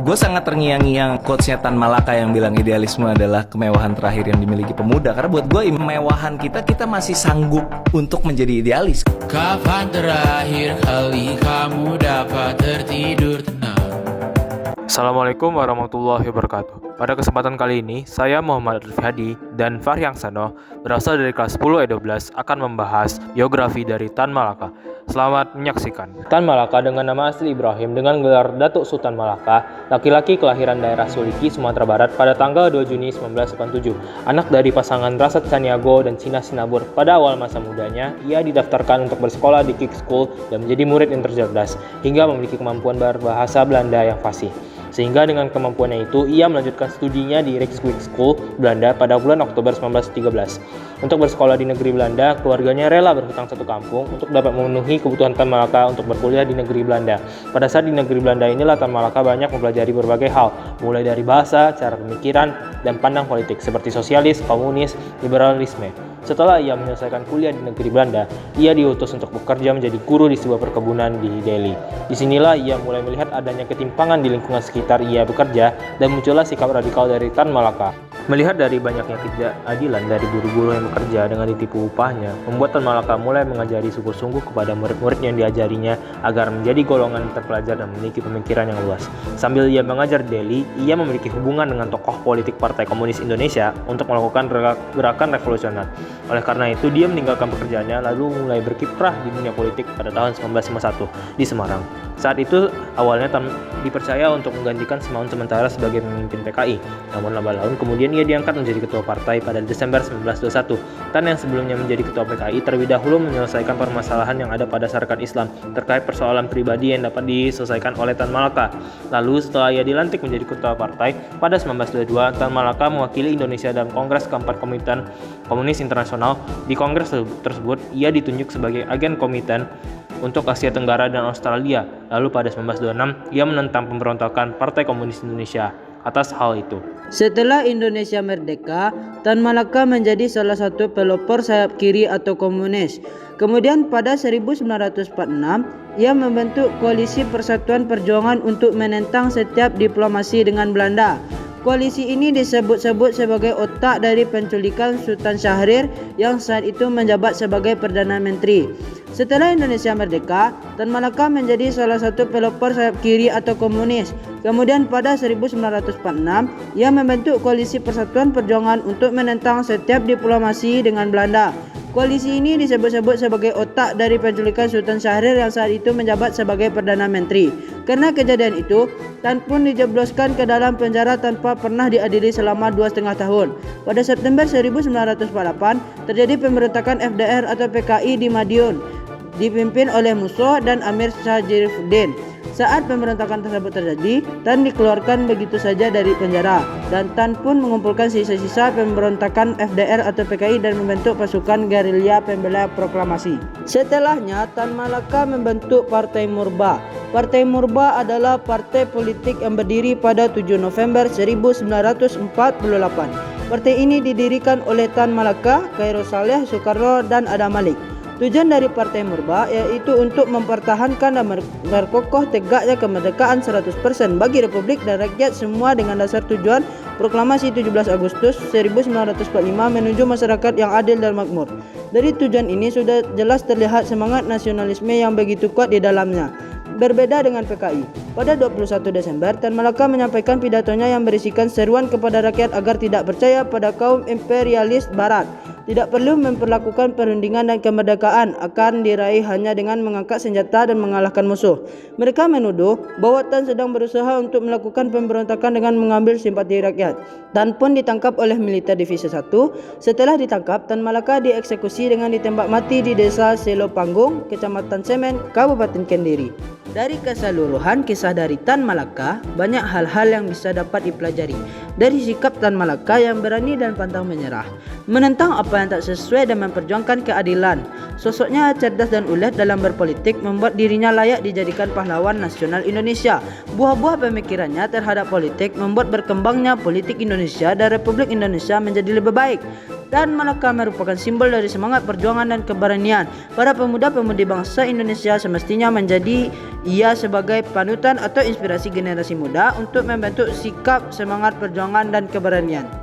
Gue sangat terngiang-ngiang quotes-nya Tan Malaka yang bilang idealisme adalah kemewahan terakhir yang dimiliki pemuda. Karena buat gue kemewahan kita masih sanggup untuk menjadi idealis. Kapan terakhir kali kamu dapat tertidur tenang? Assalamualaikum warahmatullahi wabarakatuh. Pada kesempatan kali ini, saya Muhammad Arif Hadi dan Fahri Angsano berasal dari kelas 10 E12 akan membahas biografi dari Tan Malaka. Selamat menyaksikan. Tan Malaka dengan nama asli Ibrahim dengan gelar Datuk Sultan Malaka, laki-laki kelahiran daerah Suliki, Sumatera Barat pada tanggal 2 Juni 1987. Anak dari pasangan Rasat Caniago dan Cina Sinabur. Pada awal masa mudanya, ia didaftarkan untuk bersekolah di Kick School dan menjadi murid yang tercerdas hingga memiliki kemampuan berbahasa Belanda yang fasih. Sehingga dengan kemampuannya itu, ia melanjutkan studinya di Rijkswyk School, Belanda pada bulan Oktober 1913. Untuk bersekolah di negeri Belanda, keluarganya rela berhutang satu kampung untuk dapat memenuhi kebutuhan Tan Malaka untuk berkuliah di negeri Belanda. Pada saat di negeri Belanda inilah Tan Malaka banyak mempelajari berbagai hal, mulai dari bahasa, cara pemikiran, dan pandang politik seperti sosialis, komunis, liberalisme. Setelah ia menyelesaikan kuliah di negeri Belanda, ia diutus untuk bekerja menjadi guru di sebuah perkebunan di Delhi. Disinilah ia mulai melihat adanya ketimpangan di lingkungan sekitar ia bekerja dan muncullah sikap radikal dari Tan Malaka. Melihat dari banyaknya ketidakadilan dari guru-guru yang bekerja dengan ditipu upahnya, membuat Tan Malaka mulai mengajari sungguh-sungguh kepada murid-murid yang diajarinya agar menjadi golongan terpelajar dan memiliki pemikiran yang luas. Sambil ia mengajar di Delhi, ia memiliki hubungan dengan tokoh politik Partai Komunis Indonesia untuk melakukan gerakan revolusioner. Oleh karena itu, dia meninggalkan pekerjaannya lalu mulai berkiprah di dunia politik pada tahun 1951 di Semarang. Saat itu, awalnya Tan dipercaya untuk menggantikan Semaun sementara sebagai pemimpin PKI. Namun lambat laun kemudian ia diangkat menjadi ketua partai pada Desember 1921. Tan yang sebelumnya menjadi ketua PKI terlebih dahulu menyelesaikan permasalahan yang ada pada masyarakat Islam terkait persoalan pribadi yang dapat diselesaikan oleh Tan Malaka. Lalu setelah ia dilantik menjadi ketua partai pada 1922, Tan Malaka mewakili Indonesia dalam Kongres keempat Komitan Komunis Internasional. Di kongres tersebut, ia ditunjuk sebagai agen komitan untuk Asia Tenggara dan Australia. Lalu pada 1926, ia menentang pemberontakan Partai Komunis Indonesia atas hal itu. Setelah Indonesia merdeka, Tan Malaka menjadi salah satu pelopor sayap kiri atau komunis. Kemudian pada 1946, ia membentuk Koalisi Persatuan Perjuangan untuk menentang setiap diplomasi dengan Belanda. Koalisi ini disebut-sebut sebagai otak dari penculikan Sultan Syahrir yang saat itu menjabat sebagai Perdana Menteri. Setelah Indonesia merdeka, Tan Malaka menjadi salah satu pelopor sayap kiri atau komunis. Kemudian pada 1946, ia membentuk Koalisi Persatuan Perjuangan untuk menentang setiap diplomasi dengan Belanda. Koalisi ini disebut-sebut sebagai otak dari penculikan Sultan Syahrir yang saat itu menjabat sebagai Perdana Menteri. Karena kejadian itu, Tan pun dijebloskan ke dalam penjara tanpa pernah diadili selama 2,5 tahun. Pada September 1948, terjadi pemberontakan FDR atau PKI di Madiun, dipimpin oleh Musso dan Amir Syarifuddin. Saat pemberontakan tersebut terjadi, Tan dikeluarkan begitu saja dari penjara, dan Tan pun mengumpulkan sisa-sisa pemberontakan FDR atau PKI dan membentuk pasukan gerilya pembela proklamasi. Setelahnya, Tan Malaka membentuk Partai Murba. Partai Murba adalah partai politik yang berdiri pada 7 November 1948. Partai ini didirikan oleh Tan Malaka, Khairul Saleh, Soekarno, dan Adam Malik. Tujuan dari Partai Murba yaitu untuk mempertahankan dan berkokoh tegaknya kemerdekaan 100% bagi Republik dan rakyat semua dengan dasar tujuan Proklamasi 17 Agustus 1945 menuju masyarakat yang adil dan makmur. Dari tujuan ini sudah jelas terlihat semangat nasionalisme yang begitu kuat di dalamnya. Berbeda dengan PKI, pada 21 Desember, Tan Malaka menyampaikan pidatonya yang berisikan seruan kepada rakyat agar tidak percaya pada kaum imperialis Barat. Tidak perlu memperlakukan perundingan dan kemerdekaan akan diraih hanya dengan mengangkat senjata dan mengalahkan musuh. Mereka menuduh bahwa Tan sedang berusaha untuk melakukan pemberontakan dengan mengambil simpati rakyat. Tan pun ditangkap oleh militer Divisi 1. Setelah ditangkap, Tan Malaka dieksekusi dengan ditembak mati di desa Selo Panggung, Kecamatan Semen, Kabupaten Kendiri. Dari keseluruhan kisah dari Tan Malaka, banyak hal-hal yang bisa dapat dipelajari. Dari sikap Tan Malaka yang berani dan pantang menyerah, menentang apa yang tak sesuai dan memperjuangkan keadilan. Sosoknya cerdas dan ulet dalam berpolitik membuat dirinya layak dijadikan pahlawan nasional Indonesia. Buah-buah pemikirannya terhadap politik membuat berkembangnya politik Indonesia dan Republik Indonesia menjadi lebih baik. Tan Malaka merupakan simbol dari semangat perjuangan dan keberanian. Para pemuda-pemudi bangsa Indonesia semestinya menjadi ia sebagai panutan atau inspirasi generasi muda untuk membentuk sikap, semangat perjuangan dan keberanian.